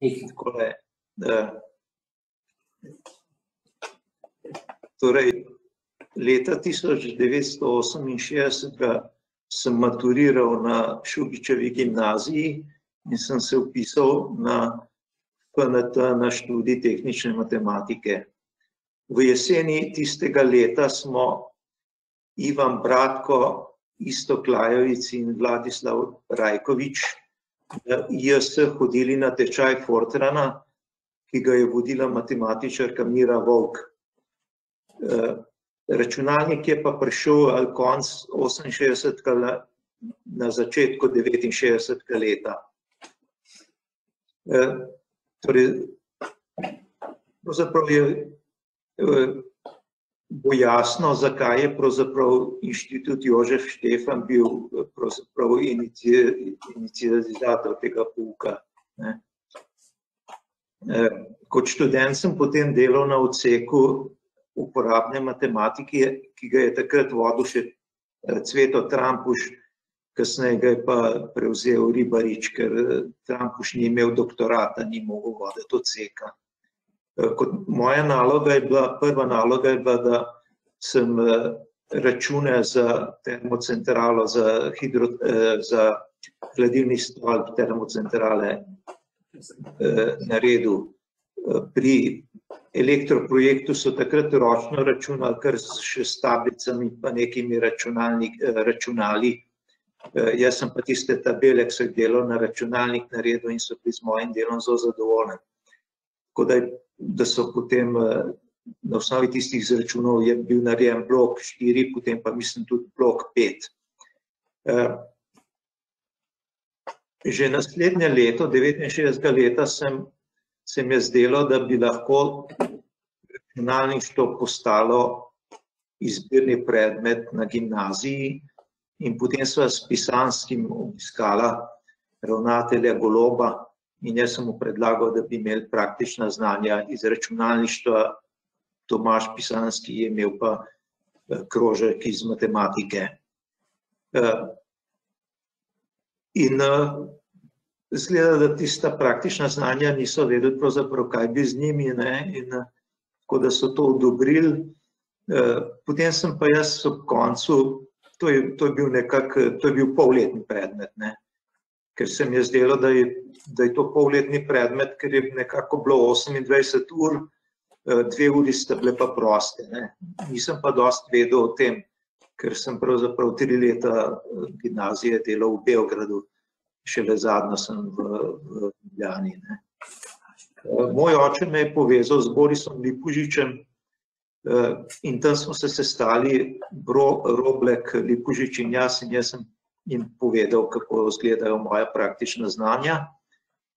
Takole, torej, leta 1968 sem maturiral na Šubičevi gimnaziji in sem se vpisal na PNT na študij tehnične matematike. V jeseni tistega leta smo Ivan Bratko, Iztok Lajovic in Vladislav Rajkovič JS hodili na tečaj Fortrana, ki ga je vodila matematičarka Mira Vovk. Računalnik je pa prišel ali konc 68. na začetku 69. leta. Torej, pravzaprav bo jasno, zakaj je pravzaprav Inštitut Jožef Štefan bil pravzaprav inicializator tega pouka. Kot študent sem potem delal na odseku uporabne matematike, ki ga je takrat vodil še Cveto Trampuš, kasneje ga je pa prevzel Ribarič, ker Trampuš ni imel doktorata, ni mogel voditi odseka. Moja naloga je bila, prva naloga je bila, da sem račune za termocentralo, za hladilni stolp termocentrale naredil. Pri elektroprojektu so takrat ročno računali, kar še s tablicami pa nekimi računali. Jaz sem pa tiste tabele, ki so jih delal na računalnik naredil in so bili z mojim delom zelo zadovoljni. Tako da so potem na osnovi tistih izračunov je bil narejen blok 4, potem pa mislim tudi blok 5. Že naslednje leto, 69. leta, se mi je zdelo, da bi lahko računalništvo postalo izbirni predmet na gimnaziji in potem sva s Pisanskim obiskala ravnatelja Goloba in jaz sem mu predlagal, da bi imeli praktična znanja iz računalništva. Tomaž Pisanski je imel pa krožek iz matematike. In izgleda, da tista praktična znanja niso vedeli pravzaprav, kaj bi z njimi, in tako da so to odobrili. Potem sem pa jaz ob koncu, to je bil polletni predmet, ker se mi je zdelo, da je to polletni predmet, ker je nekako bilo 28 ur, 2 uri sta bile pa proste. Nisem pa dosti vedel o tem, ker sem pravzaprav 3 leta gimnazije delal v Beogradu, šele zadnjo sem v Ljubljani. Moj oče me je povezal z Borisom Lipužičem in tam smo se sestali, Roblek, Lipužič in jaz sem jim povedal, kako izgledajo moja praktična znanja.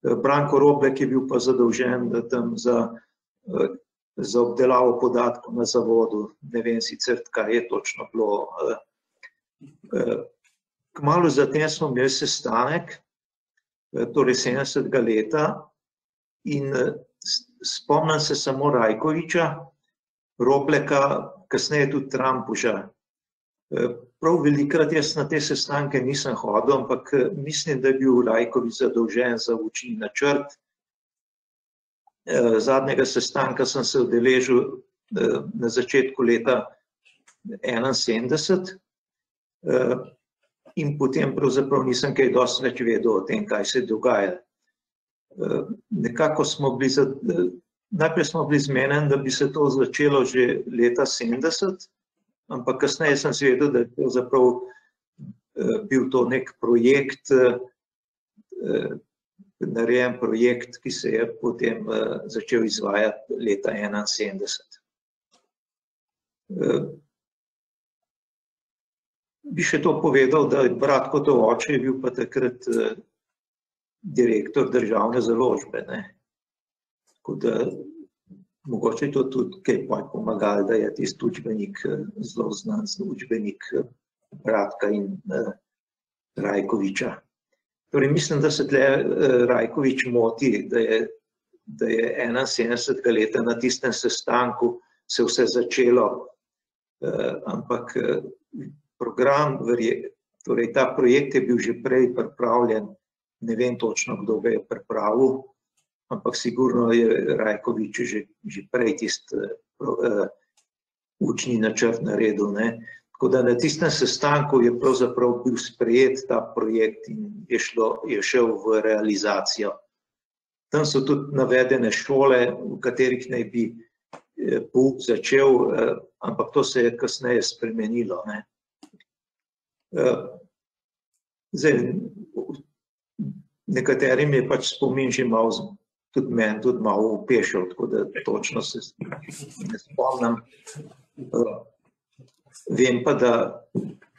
Branko Roblek je bil pa zadolžen tam za obdelavo podatkov na zavodu. Ne vem sicer, kaj je točno bilo. Kmalu zatem smo imeli sestanek, torej 70. leta, in spomnim se samo Rajkoviča, Robleka, kasneje tudi Trampuša. Prav velikrat jaz na te sestanke nisem hodil, ampak mislim, da je bil Rajkovič zadolžen za učni načrt. Zadnjega sestanka sem se udeležil na začetku leta 1971 in potem pravzaprav nisem kaj dosti več vedel o tem, kaj se dogaja. Nekako smo bili, najprej smo bili zmenjeni, da bi se to začelo že leta 70, ampak kasneje sem si vedel, da je pravzaprav bil to nek projekt, narejen projekt, ki se je potem začel izvajati leta 1971. Bi še to povedal, da Bratko oče je bil pa takrat direktor državne založbe. Tako da mogoče to tudi kaj pomagalo, da je tisti učbenik zelo znan, učbenik Bratka in Rajkoviča. Torej, mislim, da se tle Rajkovič moti, da je 71. leta na tistem sestanku se vse začelo, ampak program, torej ta projekt je bil že prej pripravljen, ne vem točno, kdo ga je pripravil, ampak sigurno je Rajkovič že prej tisti učni načrt naredil, ne. Tako da na tistem sestanku je pravzaprav bil sprejet ta projekt in je šel v realizacijo. Tam so tudi navedene šole, v katerih naj bi pouk začel, ampak to se je kasneje spremenilo, ne. Zdaj, nekaterim je pač spomin že malo, tudi meni tudi malo upešal, tako da točno se ne spomnim. Vem pa, da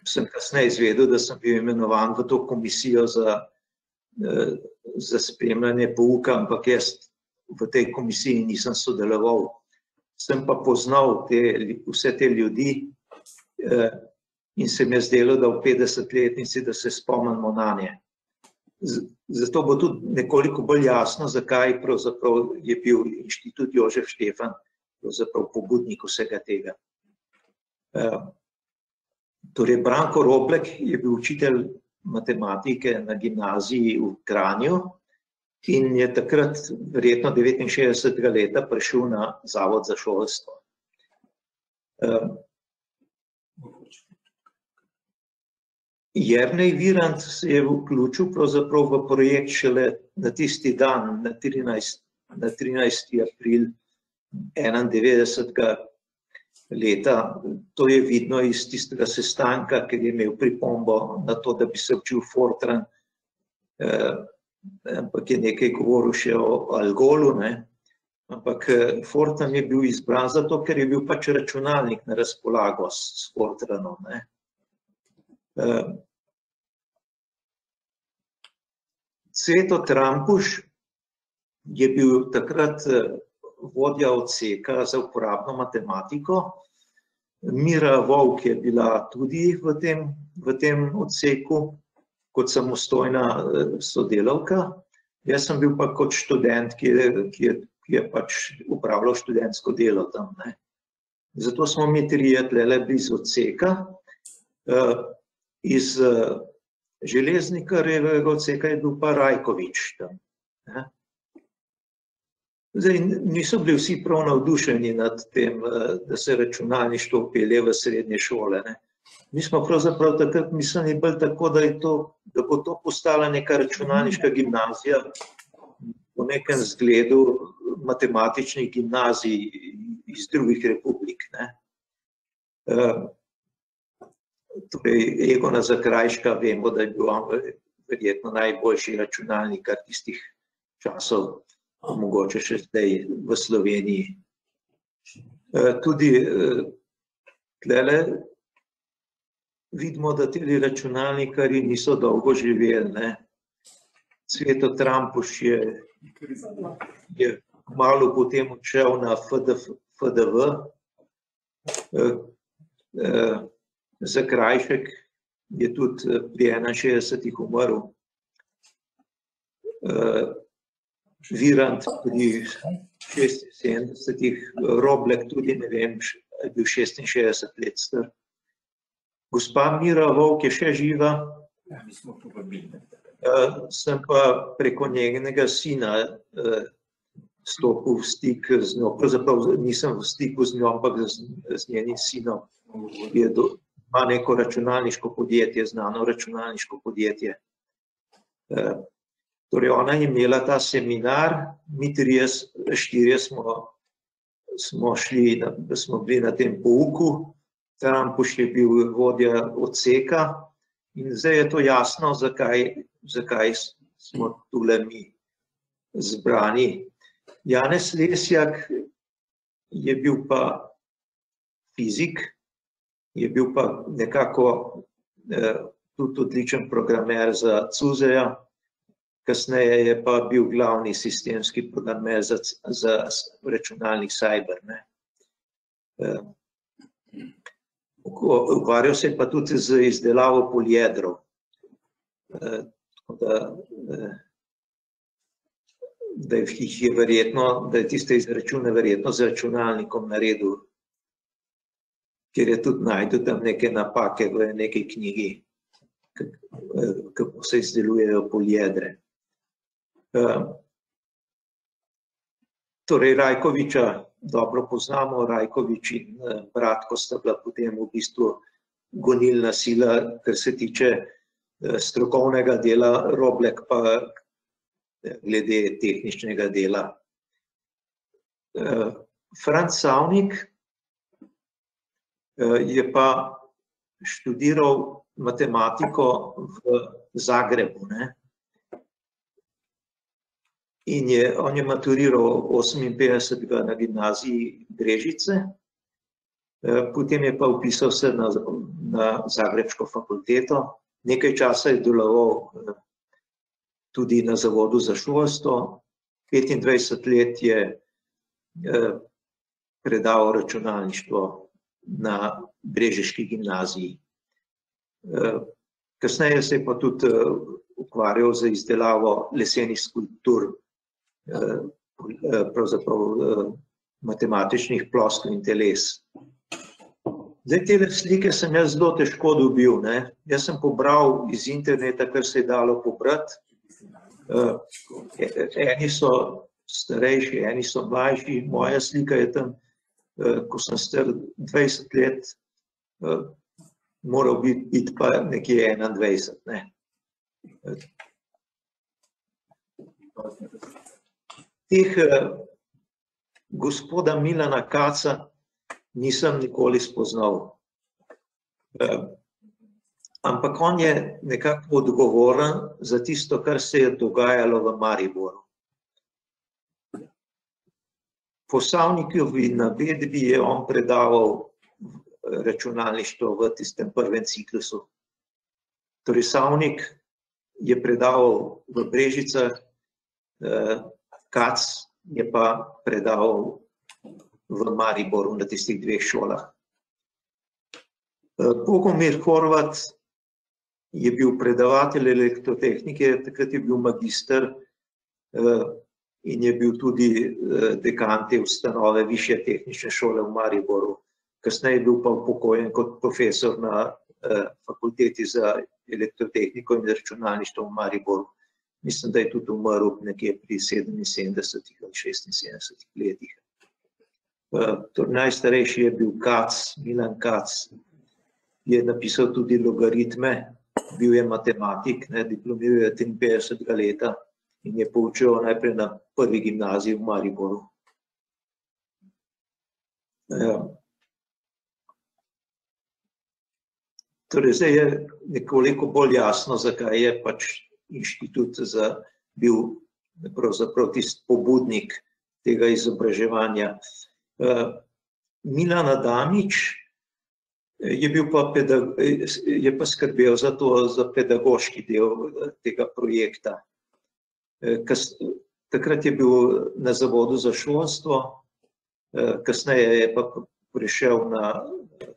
sem kasneje izvedel, da sem bil imenovan v to komisijo za spremljanje pouka, ampak jaz v tej komisiji nisem sodeloval. Sem pa poznal vse te ljudi in se mi je zdelo, da v 50-letnici, da se spomnimo nanje. Zato bo tudi nekoliko bolj jasno, zakaj pravzaprav je bil Inštitut Jožef Štefan pravzaprav pobudnik vsega tega. Torej, Branko Roblek je bil učitelj matematike na gimnaziji v Kranju in je takrat, verjetno 69. leta, prišel na Zavod za šolstvo. Jernej Virant se je vključil pravzaprav v projekt šele na tisti dan, na 13. april 91. leta. To je vidno iz tistega sestanka, ker je imel pripombo na to, da bi se učil Fortran, ampak je nekaj govoril še o Algolu, ne. Ampak Fortran je bil izbran zato, ker je bil pač računalnik na razpolago s Fortranom, ne. Cveto Trampuš je bil takrat vodja odseka za uporabno matematiko. Mira Vovk je bila tudi v tem odseku kot samostojna sodelavka. Jaz sem bil pa kot študent, ki je pač upravljal študentsko delo tam, ne. Zato smo mi trije tlele blizu odseka. Iz Železnikarjevega odseka je bil pa Rajkovič tam, ne. Zdaj, niso bili vsi prav navdušeni nad tem, da se računalništvo vpelje v srednje šole, ne. Mi smo pravzaprav takrat mislili bolj tako, da bo to postala neka računalniška gimnazija po nekem zgledu matematičnih gimnazij iz drugih republik, ne. Torej, Egona Zakrajška, vemo, da je bil on verjetno najboljši računalnikar tistih časov, mogoče še zdaj v Sloveniji. Tudi tlele vidimo, da ti računalnikarji niso dolgo živeli, ne. Cveto Trampuš je kmalu potem odšel na FDV, Zakrajšek je tudi pri 61 umrl, Virant pri 76, Roblek tudi, ne vem, je bil 66 let star. Gospa Mira Vovk je še živa. Sem pa preko njenega sina stopil v stik z njo, pravzaprav nisem v stiku z njo, ampak z njenim sinom, ki ima neko računalniško podjetje, znano računalniško podjetje. Torej, ona je imela ta seminar, mi štirje smo bili na tem pouku, Trampuš je bil vodja odseka in zdaj je to jasno, zakaj smo tule mi zbrani. Janez Lesjak je bil pa fizik, je bil pa nekako tudi odličen programer za Cuzeja, kasneje je pa bil glavni sistemski programer za računalnik Cyber, ne. Ukvarjal se je pa tudi z izdelavo poliedrov. Da je tiste izračune verjetno z računalnikom naredil, kjer je tudi najdel tam neke napake v neki knjigi, kako se izdelujejo poliedre. Torej, Rajkoviča dobro poznamo, Rajkovič in Bratko sta bila potem v bistvu gonilna sila, kar se tiče strokovnega dela, Roblek pa glede tehničnega dela. Franc Savnik je pa študiral matematiko v Zagrebu, ne? In on je maturiral 58. na gimnaziji Brežice, potem je pa vpisal se na Zagrebško fakulteto, nekaj časa je deloval tudi na Zavodu za šolstvo, 25 let je predaval računalništvo na Brežiški gimnaziji. Kasneje se je pa tudi ukvarjal z izdelavo lesenih skulptur, pravzaprav matematičnih ploskev in teles. Zdaj, te slike sem jaz zelo težko dobil, ne. Jaz sem pobral iz interneta, kar se je dalo pobrati. Eni so starejši, eni so mlajši. Moja slika je tam, ko sem star 20 let, moral biti pa nekje 21, ne. Teh gospoda Milana Kaca nisem nikoli spoznal. Ampak on je nekako odgovoren za tisto, kar se je dogajalo v Mariboru. Po Savnikovi navedbi je on predaval računalništvo v tistem prvem ciklusu. Torej, Savnik je predaval v Brežicah, Kac je pa predaval v Mariboru na tistih dveh šolah. Bogomir Horvat je bil predavatelj elektrotehnike, takrat je bil magister in je bil tudi dekan te ustanove Višje tehnične šole v Mariboru. Kasneje je bil pa upokojen kot profesor na fakulteti za elektrotehniko in računalništvo v Mariboru. Mislim, da je tudi umrl nekje pri 77 ali 76 letih. Najstarejši je bil Kac, Milan Kac, je napisal tudi logaritme, bil je matematik, diplomiral je 53. leta in je poučeval najprej na prvi gimnaziji v Mariboru. Torej, zdaj je nekoliko bolj jasno, zakaj je pač inštitut bil pravzaprav tisti pobudnik tega izobraževanja. Milan Adamič je pa skrbel za pedagoški del tega projekta. Takrat je bil na Zavodu za šolstvo, kasneje je pa prišel na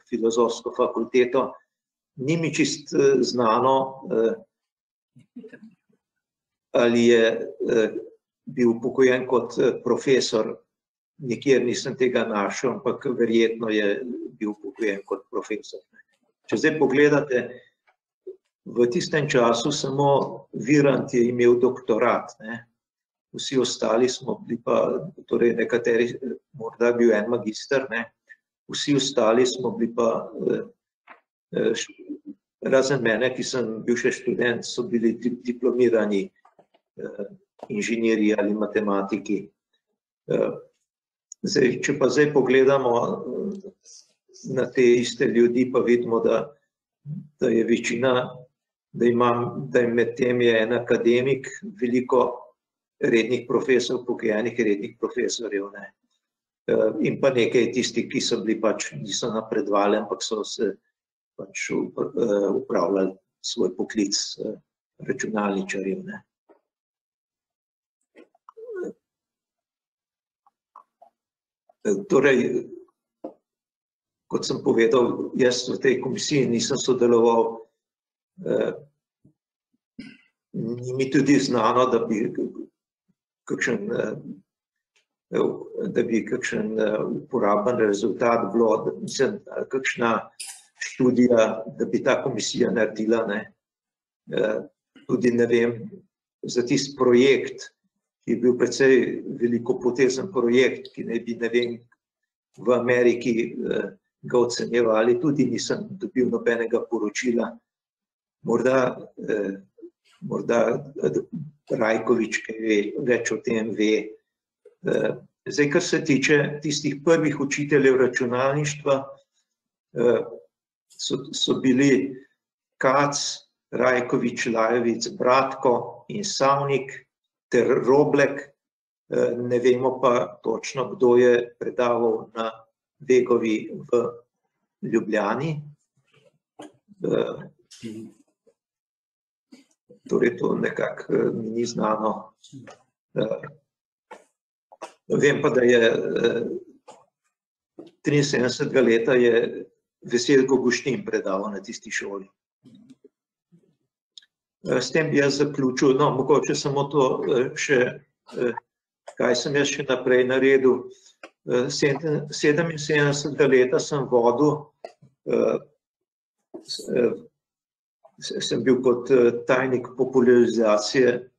Filozofsko fakulteto. Ni mi čist znano, ali je bil upokojen kot profesor, nikjer nisem tega našel, ampak verjetno je bil upokojen kot profesor. Če zdaj pogledate, v tistem času samo Virant je imel doktorat, vsi ostali smo bili pa, torej nekateri, morda bil en magister, vsi ostali smo bili pa, razen mene, ki sem bil še študent, so bili diplomirani inženirji ali matematiki. Če pa zdaj pogledamo na te iste ljudi, pa vidimo, da je večina, da je med tem je en akademik, veliko rednih profesorjev, upokojenih rednih profesorjev, in pa nekaj tistih, ki so bili pač, niso napredovali, ampak so se pač upravljali svoj poklic računalničarjev. Torej, kot sem povedal, jaz v tej komisiji nisem sodeloval, ni mi tudi znano, da bi kakšen uporaben rezultat bilo, mislim, kakšna študija, da bi ta komisija naredila, tudi ne vem, za tisti projekt, ki je bil precej velikopotezen projekt, ki naj bi, ne vem, v Ameriki ga ocenjevali, tudi nisem dobil nobenega poročila. Morda Rajkovič, ki več o tem ve. Zdaj, kar se tiče tistih prvih učiteljev računalništva, so bili Kac, Rajkovič, Lajovic, Bratko in Savnik ter Roblek. Ne vemo pa točno, kdo je predaval na Vegovi v Ljubljani. Torej, to nekako mi ni znano. Vem pa, da je 73. leta je Veselko Guštin predaval na tisti šoli. S tem bi jaz zaključil, no, mogoče samo to še, kaj sem jaz še naprej naredil. 77. leta sem vodil, sem bil kot tajnik popularizacije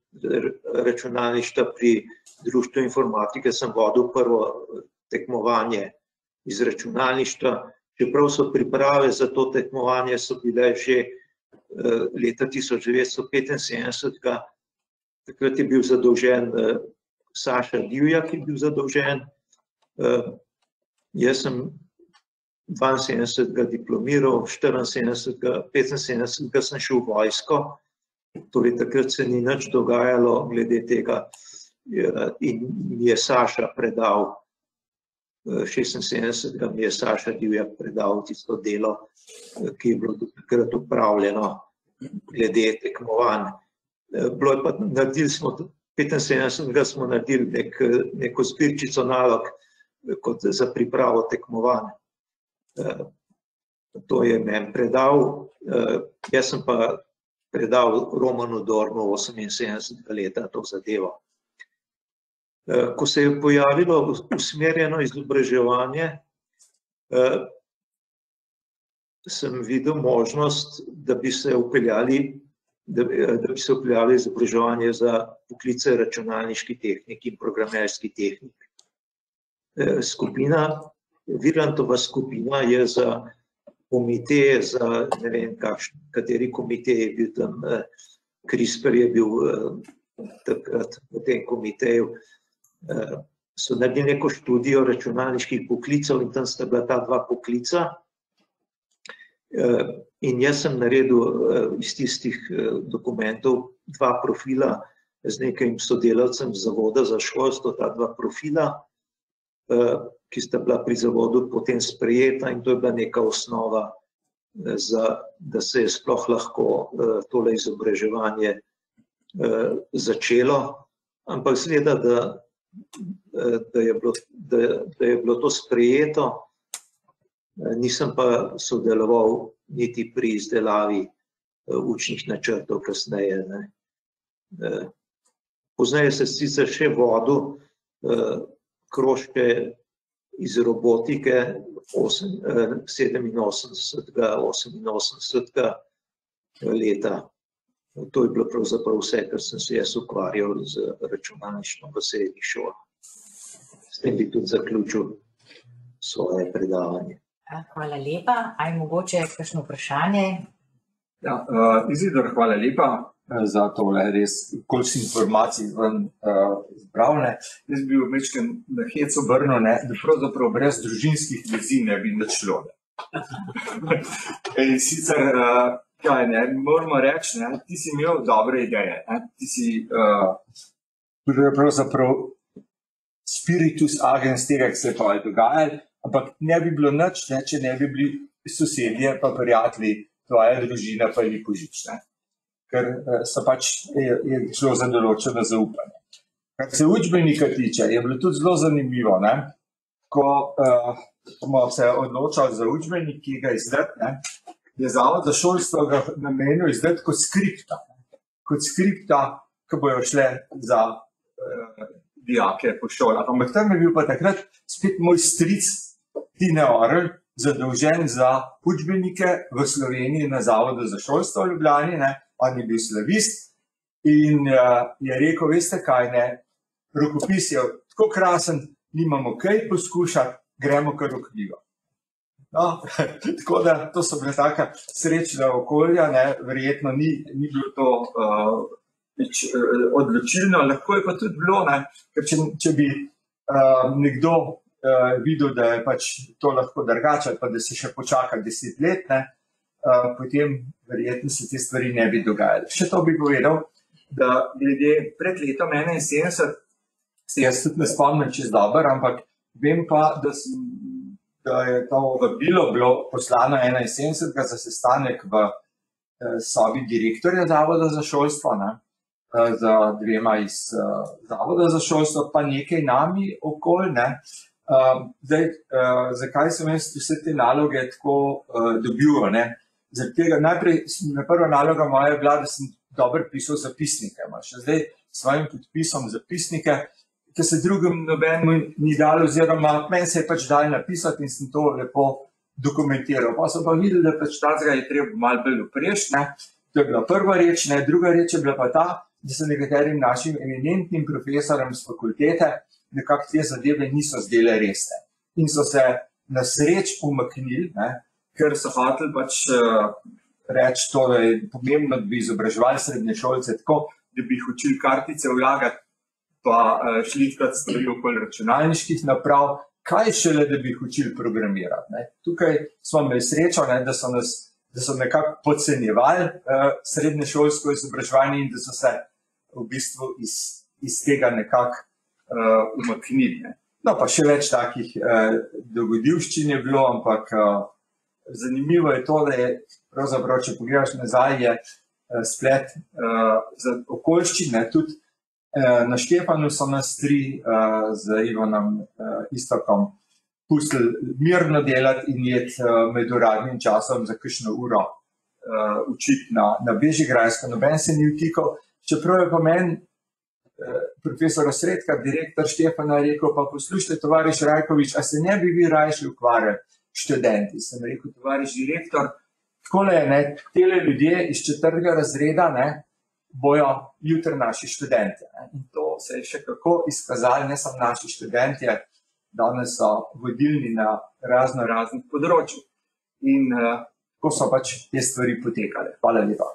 računalništva pri Društvu informatike, sem vodil prvo tekmovanje iz računalništva. Čeprav so priprave za to tekmovanje so bile že leta 1975, takrat je bil zadolžen Saša Divjak, je bil zadolžen. Jaz sem 72. diplomiral, 74., 75. sem šel v vojsko, torej takrat se ni nič dogajalo glede tega in mi je Saša predal, 76. mi je Saša Divjak predal tisto delo, ki je bilo takrat upravljeno glede tekmovanj. Bilo je pa, naredili smo, 75. smo naredili neko zbirčico nalog kot za pripravo tekmovanj. To je meni predal, jaz sem pa predal Romanu Dornu 78. leta to zadevo. Ko se je pojavilo usmerjeno izobraževanje, sem videl možnost, da bi se vpeljali izobraževanje za poklice računalniški tehnik in programerski tehnik. Virantova skupina je za komite, za ne vem kateri komite je bil tam, CRISPR je bil takrat v tem komiteju, so naredili neko študijo računalniških poklicev in tam sta bila ta dva poklica. In jaz sem naredil iz tistih dokumentov dva profila z nekim sodelavcem z Zavoda za šolstvo, ta dva profila, ki sta bila pri zavodu potem sprejeta in to je bila neka osnova, da se je sploh lahko tole izobraževanje začelo. Ampak zgleda, da je bilo to sprejeto, nisem pa sodeloval niti pri izdelavi učnih načrtov kasneje. Pozneje se sicer še vodil krožke iz robotike 87. 88. leta. To je bilo pravzaprav vse, kar sem se jaz ukvarjal z računalništvom v srednjih šolah. S tem bi tudi zaključil svoje predavanje. Hvala lepa. Aj mogoče kakšno vprašanje? Ja, Izidor, hvala lepa za tole res, koliko informacij vam zbravne. Jaz bi vmečkem na hec obrnil, da pravzaprav brez družinskih vezi ne bi nič šlo. In sicer, kaj ne, moramo reči, ti si imel dobre ideje, ti si pravzaprav spiritus agens tega, ki se je pa dogajal, ampak ne bi bilo nič, če ne bi bili sosedje pa prijatelji, tvoja družina pa ni požična. Ker so pač je šlo za določeno zaupanje. Kar se učbenika tiče, je bilo tudi zelo zanimivo, ko smo se odločali za učbenik, ki ga izdati, je Zavod za šolstvo ga namenil izdati kot skripta. Kot skripta, ki bojo šle za dijake po šolah. Ampak tam je bil pa takrat spet moj stric Tine Orel, zadolžen za učbenike v Sloveniji na Zavodu za šolstvo v Ljubljani, on je bil slavist in je rekel, veste kaj, rokopis je tako krasen, nimamo kaj poskušati, gremo kar v knjigo. No, tako da to so bile taka srečna okolja, ne, verjetno ni bilo to odločilno, lahko je pa tudi bilo, ne, ker če bi nekdo videl, da je pač to lahko drugače, pa da se še počaka 10 let, ne, potem verjetno se te stvari ne bi dogajali. Še to bi povedal, da glede pred letom 71 se jaz tudi ne spomnim čez dober, ampak vem pa, da je to vabilo bilo poslano 71 za sestanek v sobi direktorja Zavoda za šolstvo, ne, za dvema iz Zavoda za šolstvo, pa nekaj nami okoli, ne. Zdaj, zakaj sem jaz vse te naloge tako dobil, ne? Zaradi tega najprej, prva naloga moja je bila, da sem dobro pisal zapisnike. Še zdaj s svojim podpisom zapisnike, ki se drugim nobenemu ni dalo, oziroma meni se je pač dalo napisati in sem to lepo dokumentiral. Pa sem pa videl, da pač tazga je treba malo bolj uprešti, ne. To je bila prva reč, ne. Druga reč je bila pa ta, da se nekaterim našim eminentnim profesorjem z fakultete nekako te zadeve niso zdele resne. In so se na sreč umaknili, ne, ker so hoteli pač reči to, da je pomembno, da bi izobraževali srednješolce tako, da bi jih učili kartice vlagati, pa šlihtati stvari okoli računalniških naprav, kaj šele, da bi jih učili programirati, ne. Tukaj smo imeli srečo, ne, da so nekako podcenjevali srednješolsko izobraževanje in da so se v bistvu iz tega nekako umaknili, ne. No, pa še več takih dogodivščin je bilo, ampak zanimivo je to, da je pravzaprav, če pogledaš nazaj, je splet za okoliščine. Tudi na Štefanu so nas 3 z Ivanom Istokom pustili mirno delati in jeti med uradnim časom za kakšno uro učiti na Bežigrajsko. Noben se ni vtikal, čeprav je pa meni profesor Osredka, direktor Štefana, rekel, pa poslušajte, tovariš Rajkovič, a se ne bi vi rajši ukvarjali študenti? Sem rekel, tovariš direktor, takole je, ne, tele ljudje iz 4. razreda, ne, bojo jutri naši študenti. Ne. In to se je še kako izkazali, ne samo naši študenti, danes so vodilni na raznih področjih. In tako so pač te stvari potekale. Hvala lepa.